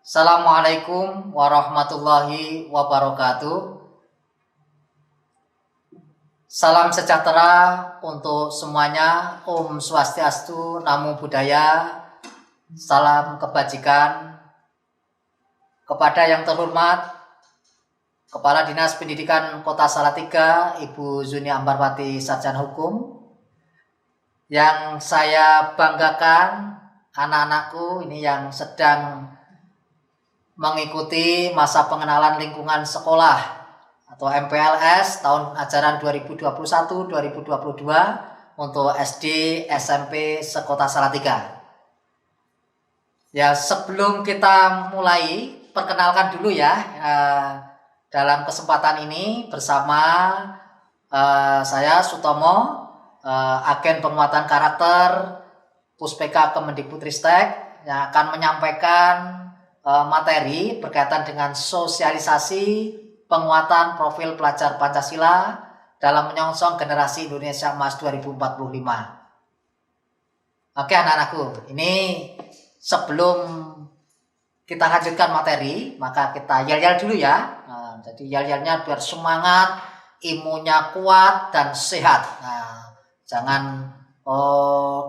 Assalamualaikum warahmatullahi wabarakatuh. Salam sejahtera untuk semuanya. Om Swastiastu, Namo Buddhaya. Salam kebajikan. Kepada yang terhormat Kepala Dinas Pendidikan Kota Salatiga, Ibu Zuni Ambarwati Sarjana Hukum. Yang saya banggakan, anak-anakku ini yang sedang mengikuti masa pengenalan lingkungan sekolah atau MPLS tahun ajaran 2021-2022 untuk SD, SMP sekota Salatiga. Ya, sebelum kita mulai, perkenalkan dulu ya, dalam kesempatan ini bersama saya Sutomo, agen penguatan karakter Puspeka Kemendikbudristek, yang akan menyampaikan materi berkaitan dengan sosialisasi penguatan profil pelajar Pancasila dalam menyongsong generasi Indonesia Emas 2045. Oke anak-anakku, ini sebelum kita lanjutkan materi, maka kita yel-yel dulu ya. Jadi yel-yelnya biar semangat, imunnya kuat dan sehat. Jangan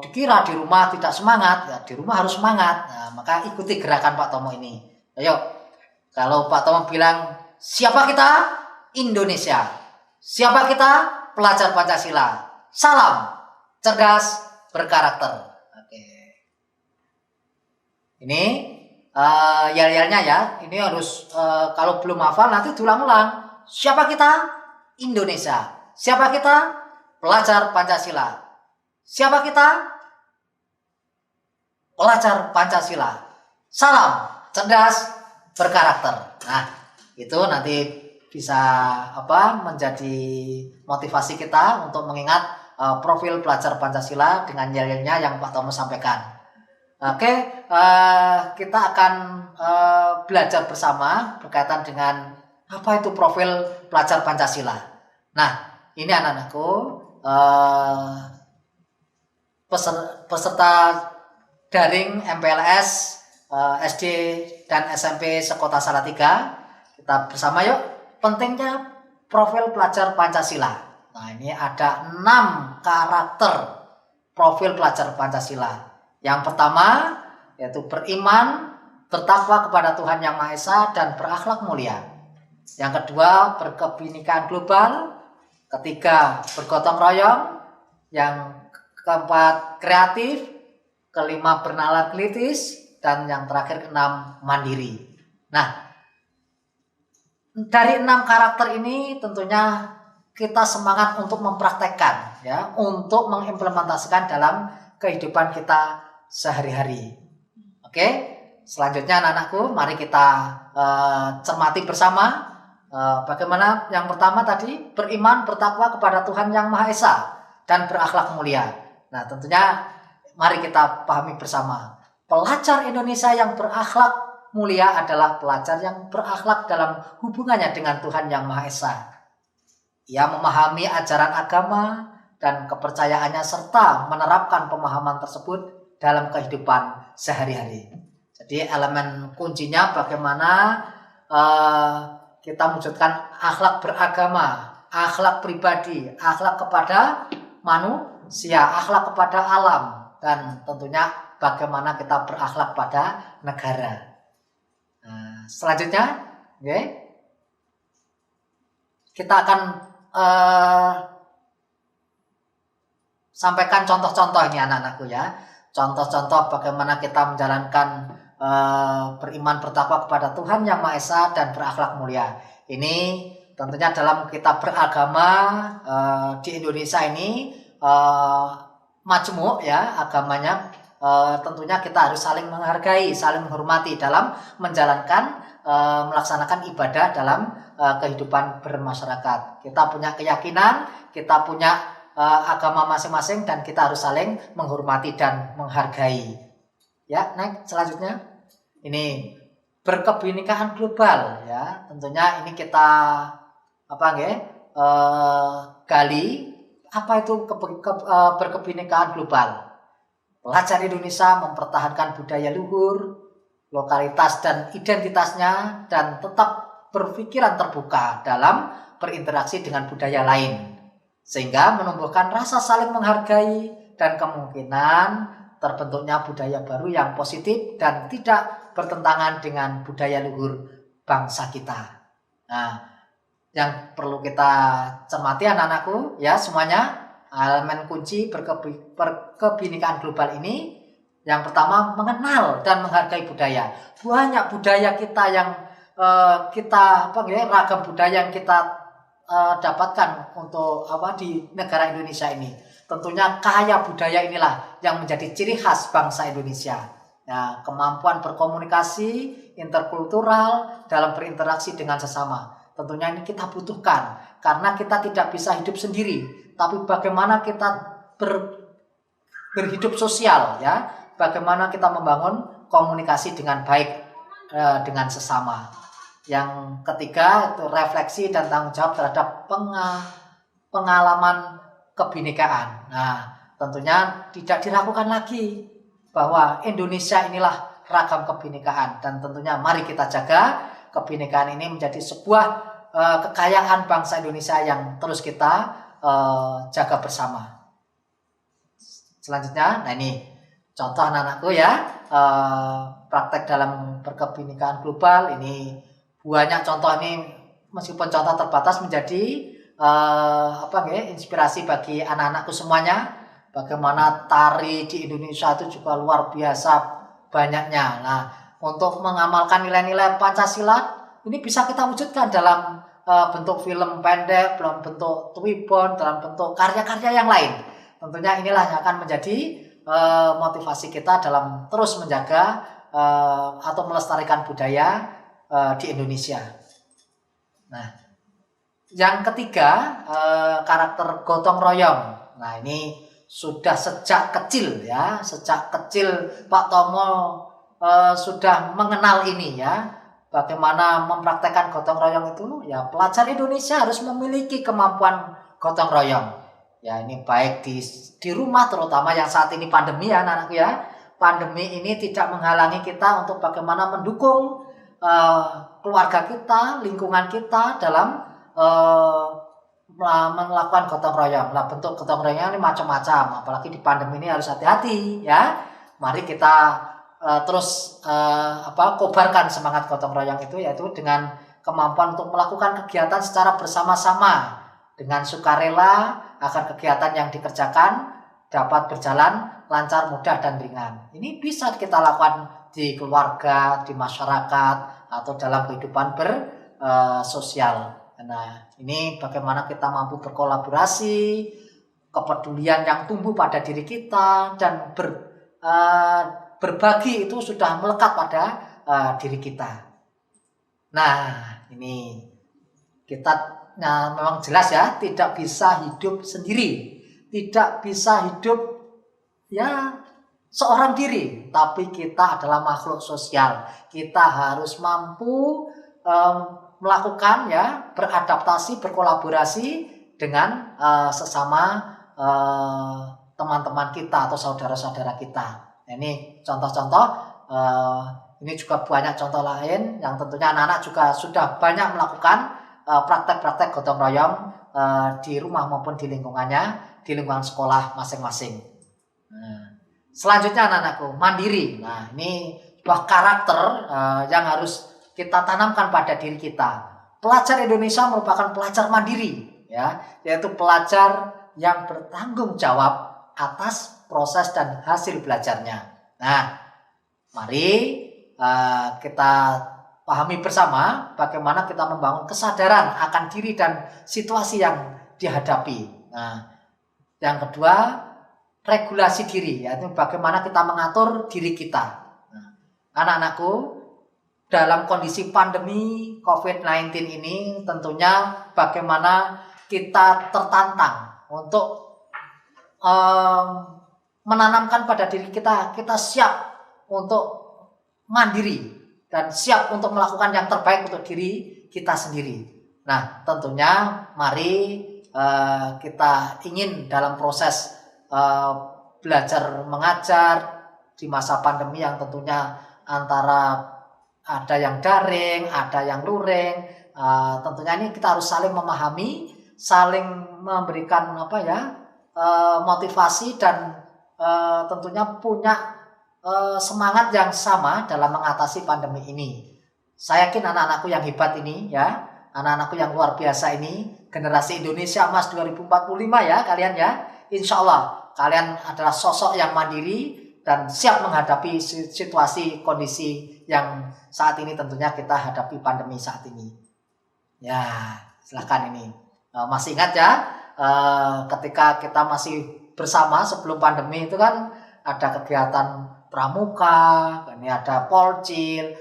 dikira di rumah tidak semangat, ya di rumah harus semangat. Maka ikuti gerakan Pak Tomo ini. Ayo, kalau Pak Tomo bilang siapa kita? Indonesia. Siapa kita? Pelajar Pancasila. Salam cerdas berkarakter. Oke. Ini yel-yelnya ya. Ini harus kalau belum hafal nanti diulang-ulang. Siapa kita? Indonesia. Siapa kita? Pelajar Pancasila. Siapa kita? Pelajar Pancasila. Salam cerdas berkarakter. Nah, itu nanti bisa menjadi motivasi kita untuk mengingat profil pelajar Pancasila dengan yel-yelnya yang Pak Tomo sampaikan. Oke, kita akan belajar bersama berkaitan dengan apa itu profil pelajar Pancasila. Nah, ini anak-anakku, peserta daring MPLS SD dan SMP sekota Salatiga. Kita bersama yuk, pentingnya profil pelajar Pancasila. Nah, ini ada 6 karakter profil pelajar Pancasila. Yang pertama yaitu beriman, bertakwa kepada Tuhan Yang Maha Esa dan berakhlak mulia. Yang kedua berkebinekaan global. Ketiga bergotong royong. Yang keempat kreatif. Kelima bernalar kritis. Dan yang terakhir keenam mandiri. Nah, dari 6 karakter ini tentunya kita semangat untuk mempraktekkan ya, untuk mengimplementasikan dalam kehidupan kita sehari-hari. Oke, selanjutnya anak-anakku, mari kita cermati bersama bagaimana yang pertama tadi, beriman bertakwa kepada Tuhan Yang Maha Esa dan berakhlak mulia. Nah, tentunya mari kita pahami bersama. Pelajar Indonesia yang berakhlak mulia adalah pelajar yang berakhlak dalam hubungannya dengan Tuhan Yang Maha Esa. Ia memahami ajaran agama dan kepercayaannya serta menerapkan pemahaman tersebut dalam kehidupan sehari-hari. Jadi elemen kuncinya bagaimana kita mewujudkan akhlak beragama, akhlak pribadi, akhlak kepada manusia, akhlak kepada alam, dan tentunya bagaimana kita berakhlak pada negara. Nah, selanjutnya, kita akan sampaikan contoh-contoh ini anak-anakku ya. Contoh-contoh bagaimana kita menjalankan beriman bertakwa kepada Tuhan Yang Maha Esa dan berakhlak mulia. Ini tentunya dalam kita beragama di Indonesia ini majmuk ya agamanya. Tentunya kita harus saling menghargai, saling menghormati dalam menjalankan, melaksanakan ibadah dalam kehidupan bermasyarakat. Kita punya keyakinan, kita punya agama masing-masing dan kita harus saling menghormati dan menghargai. Ya, next selanjutnya. Ini berkebinekaan global ya. Tentunya ini kita gali apa itu berkebinekaan global. Pelajar Indonesia mempertahankan budaya luhur, lokalitas dan identitasnya, dan tetap berpikiran terbuka dalam berinteraksi dengan budaya lain, sehingga menumbuhkan rasa saling menghargai dan kemungkinan terbentuknya budaya baru yang positif dan tidak bertentangan dengan budaya luhur bangsa kita. Nah, yang perlu kita cermati anak-anakku ya semuanya, elemen kunci berkebinekaan global ini, yang pertama mengenal dan menghargai budaya. Banyak budaya kita yang ragam budaya yang kita dapatkan untuk di negara Indonesia ini. Tentunya kaya budaya inilah yang menjadi ciri khas bangsa Indonesia. Nah, kemampuan berkomunikasi interkultural dalam berinteraksi dengan sesama, tentunya ini kita butuhkan karena kita tidak bisa hidup sendiri. Tapi bagaimana kita berhidup sosial ya, bagaimana kita membangun komunikasi dengan baik dengan sesama. Yang ketiga itu refleksi dan tanggung jawab terhadap pengalaman kebinekaan. Nah, tentunya tidak diragukan lagi bahwa Indonesia inilah ragam kebinekaan, dan tentunya mari kita jaga kebinekaan ini menjadi sebuah kekayaan bangsa Indonesia yang terus kita jaga bersama. Selanjutnya, nah ini contoh anak-anakku ya, praktek dalam berkebinekaan global ini. Banyak contoh ini, meskipun contoh terbatas, menjadi inspirasi bagi anak-anakku semuanya. Bagaimana tari di Indonesia itu juga luar biasa banyaknya. Nah, untuk mengamalkan nilai-nilai Pancasila ini bisa kita wujudkan dalam bentuk film pendek, dalam bentuk twibbon, dalam bentuk karya-karya yang lain. Tentunya inilah yang akan menjadi motivasi kita dalam terus menjaga atau melestarikan budaya di Indonesia. Nah, yang ketiga, karakter gotong royong. Nah, ini sudah sejak kecil ya, sejak kecil Pak Tomo sudah mengenal ini ya, bagaimana mempraktekkan gotong royong itu ya. Pelajar Indonesia harus memiliki kemampuan gotong royong ya. Ini baik di rumah, terutama yang saat ini pandemi ya anak-anakku ya. Pandemi ini tidak menghalangi kita untuk bagaimana mendukung keluarga kita, lingkungan kita dalam melakukan gotong royong. Nah, bentuk gotong royongnya ini macam-macam, apalagi di pandemi ini harus hati-hati ya. Mari kita terus kobarkan semangat gotong royong itu, yaitu dengan kemampuan untuk melakukan kegiatan secara bersama-sama dengan sukarela agar kegiatan yang dikerjakan dapat berjalan lancar, mudah, dan ringan. Ini bisa kita lakukan di keluarga, di masyarakat, atau dalam kehidupan bersosial. Nah, ini bagaimana kita mampu berkolaborasi, kepedulian yang tumbuh pada diri kita, dan berbagi itu sudah melekat pada diri kita. Nah, ini kita memang jelas ya, tidak bisa hidup sendiri, tidak bisa hidup ya seorang diri, tapi kita adalah makhluk sosial. Kita harus mampu melakukan ya, beradaptasi, berkolaborasi dengan sesama teman-teman kita atau saudara-saudara kita. Nah, ini contoh-contoh, ini juga banyak contoh lain yang tentunya anak-anak juga sudah banyak melakukan praktek-praktek gotong royong di rumah maupun di lingkungannya, di lingkungan sekolah masing-masing. Selanjutnya anak-anakku, mandiri. Nah, ini sebuah karakter yang harus kita tanamkan pada diri kita. Pelajar Indonesia merupakan pelajar mandiri ya, yaitu pelajar yang bertanggung jawab atas proses dan hasil belajarnya. Nah, mari kita pahami bersama bagaimana kita membangun kesadaran akan diri dan situasi yang dihadapi. Nah, yang kedua, regulasi diri, yaitu bagaimana kita mengatur diri kita. Nah, anak-anakku, dalam kondisi pandemi COVID-19 ini tentunya bagaimana kita tertantang untuk menanamkan pada diri kita, kita siap untuk mandiri dan siap untuk melakukan yang terbaik untuk diri kita sendiri. Nah, tentunya mari kita ingin dalam proses belajar mengajar di masa pandemi yang tentunya antara ada yang daring, ada yang luring. Tentunya ini kita harus saling memahami, saling memberikan motivasi dan tentunya punya semangat yang sama dalam mengatasi pandemi ini. Saya yakin anak-anakku yang hebat ini ya, anak-anakku yang luar biasa ini, generasi Indonesia Emas 2045 ya kalian ya. Insya Allah kalian adalah sosok yang mandiri dan siap menghadapi situasi kondisi yang saat ini tentunya kita hadapi pandemi saat ini. Ya, silahkan ini. Masih ingat ya, ketika kita masih bersama sebelum pandemi itu kan ada kegiatan pramuka, ini ada polcil.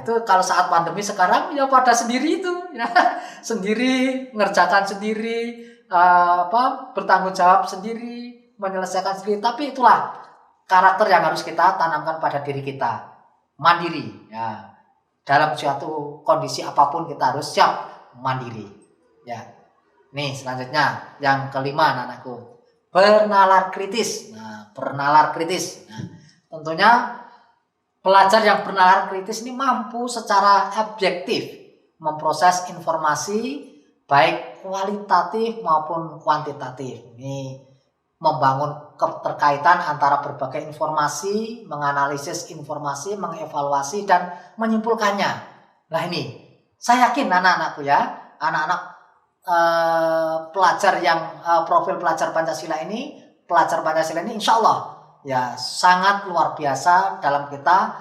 Itu kalau saat pandemi sekarang ya pada sendiri itu, ya. Sendiri, mengerjakan sendiri, bertanggung jawab sendiri, menyelesaikan sendiri. Tapi itulah karakter yang harus kita tanamkan pada diri kita, mandiri. Ya. Dalam suatu kondisi apapun kita harus siap mandiri. Ya. Nih selanjutnya yang kelima anak-anakku, bernalar kritis. Nah, bernalar kritis. Nah, tentunya pelajar yang bernalar kritis ini mampu secara objektif memproses informasi baik kualitatif maupun kuantitatif. Ini membangun keterkaitan antara berbagai informasi, menganalisis informasi, mengevaluasi dan menyimpulkannya. Nah ini, saya yakin anak-anakku ya, anak-anak pelajar yang profil pelajar Pancasila ini insya Allah ya sangat luar biasa dalam kita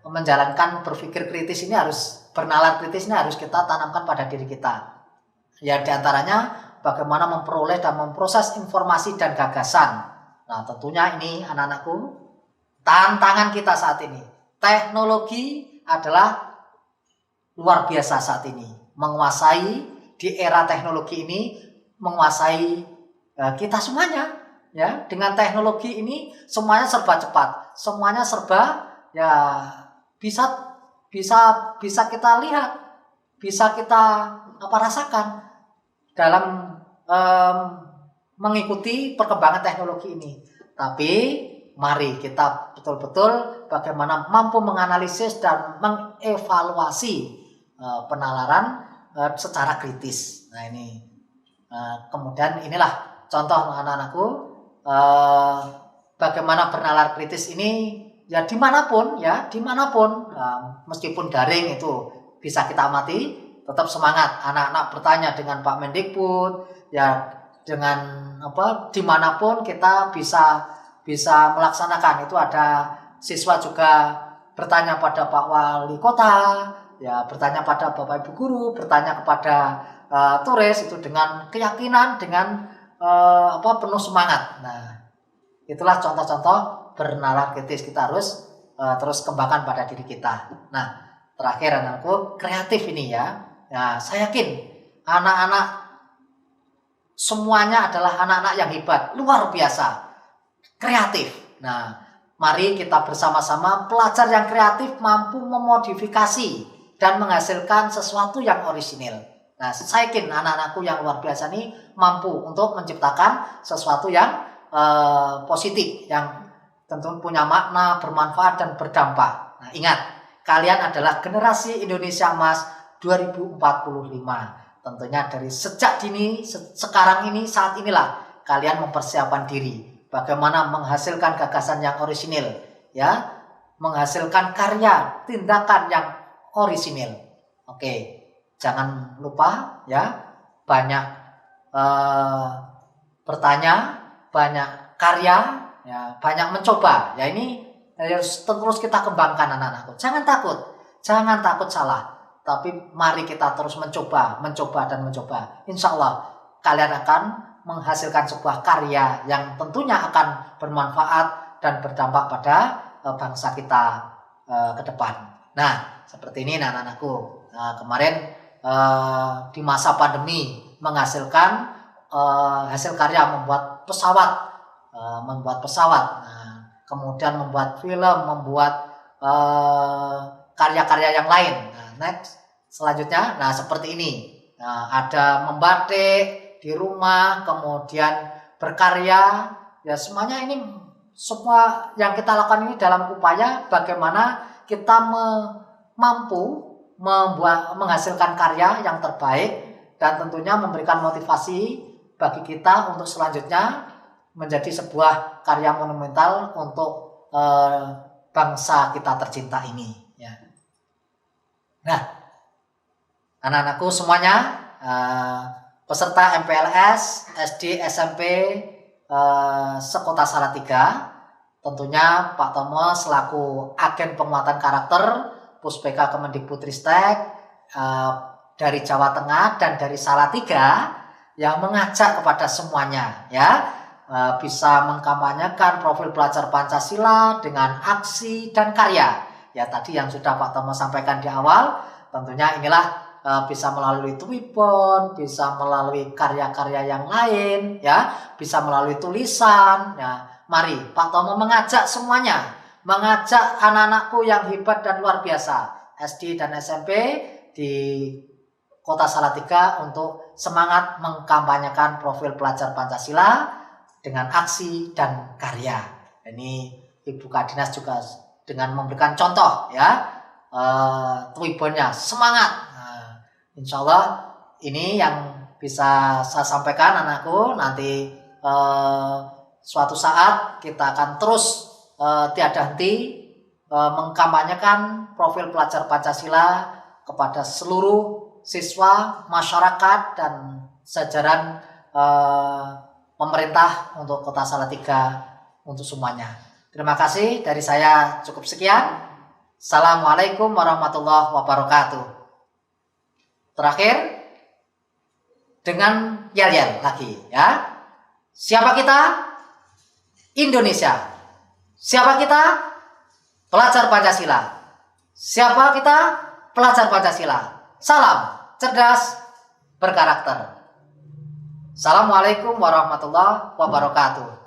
menjalankan berpikir kritis ini, harus bernalar kritis ini harus kita tanamkan pada diri kita. Ya diantaranya bagaimana memperoleh dan memproses informasi dan gagasan. Nah tentunya ini anak-anakku tantangan kita saat ini. Teknologi adalah luar biasa saat ini. Menguasai di era teknologi ini, menguasai kita semuanya. Ya, dengan teknologi ini semuanya serba cepat, semuanya serba ya bisa kita lihat, bisa kita rasakan dalam mengikuti perkembangan teknologi ini. Tapi mari kita betul-betul bagaimana mampu menganalisis dan mengevaluasi penalaran secara kritis. Nah ini kemudian inilah contoh anak-anakku bagaimana bernalar kritis ini ya dimanapun meskipun daring itu bisa kita amati, tetap semangat anak-anak bertanya dengan Pak Mendikbud ya, dengan dimanapun kita bisa melaksanakan itu. Ada siswa juga bertanya pada Pak Wali Kota ya, bertanya pada Bapak Ibu Guru, bertanya kepada turis itu dengan keyakinan, dengan penuh semangat. Nah, itulah contoh-contoh bernalar kritis kita harus terus kembangkan pada diri kita. Nah, terakhir anakku, kreatif ini ya. Nah, saya yakin anak-anak semuanya adalah anak-anak yang hebat, luar biasa, kreatif. Nah, mari kita bersama-sama pelajar yang kreatif mampu memodifikasi dan menghasilkan sesuatu yang orisinil. Nah, saya yakin anak-anakku yang luar biasa ini mampu untuk menciptakan sesuatu yang positif, yang tentu punya makna, bermanfaat dan berdampak. Nah, ingat, kalian adalah generasi Indonesia Emas 2045. Tentunya dari sejak dini, sekarang ini, saat inilah kalian mempersiapkan diri bagaimana menghasilkan gagasan yang orisinil, ya, menghasilkan karya, tindakan yang orisinil. Oke. Jangan lupa ya, banyak bertanya, banyak karya, ya, banyak mencoba. Ya ini harus terus kita kembangkan anak-anakku. Jangan takut salah. Tapi mari kita terus mencoba dan mencoba. Insya Allah kalian akan menghasilkan sebuah karya yang tentunya akan bermanfaat dan berdampak pada bangsa kita ke depan. Nah, seperti ini anak-anakku. Nah, kemarin di masa pandemi menghasilkan hasil karya membuat pesawat, nah, kemudian membuat film, membuat karya-karya yang lain. Nah, next selanjutnya, nah seperti ini. Nah, ada membatik di rumah, kemudian berkarya, ya semuanya ini semua yang kita lakukan ini dalam upaya bagaimana kita mampu menghasilkan karya yang terbaik dan tentunya memberikan motivasi bagi kita untuk selanjutnya menjadi sebuah karya monumental untuk bangsa kita tercinta ini. Ya. Nah, anak-anakku semuanya, peserta MPLS SD SMP sekota Salatiga, tentunya Pak Tomo selaku agen penguatan karakter Puspeka Kemendikbudristek dari Jawa Tengah dan dari Salatiga yang mengajak kepada semuanya ya bisa mengkampanyekan profil pelajar Pancasila dengan aksi dan karya. Ya tadi yang sudah Pak Tomo sampaikan di awal, tentunya inilah bisa melalui Twibbon, bisa melalui karya-karya yang lain, ya, bisa melalui tulisan. Ya, mari Pak Tomo mengajak semuanya, mengajak anak-anakku yang hebat dan luar biasa, SD dan SMP di Kota Salatiga untuk semangat mengkampanyekan profil pelajar Pancasila dengan aksi dan karya. Ini Ibu Kadinas juga dengan memberikan contoh, ya, Twibbonnya semangat. Insya Allah ini yang bisa saya sampaikan anakku. Nanti suatu saat kita akan terus tiada henti mengkampanyekan profil pelajar Pancasila kepada seluruh siswa, masyarakat, dan jajaran pemerintah untuk Kota Salatiga untuk semuanya. Terima kasih, dari saya cukup sekian. Assalamualaikum warahmatullahi wabarakatuh. Terakhir dengan yel-yel lagi, ya. Siapa kita? Indonesia. Siapa kita? Pelajar Pancasila. Siapa kita? Pelajar Pancasila. Salam cerdas berkarakter. Assalamualaikum warahmatullahi wabarakatuh.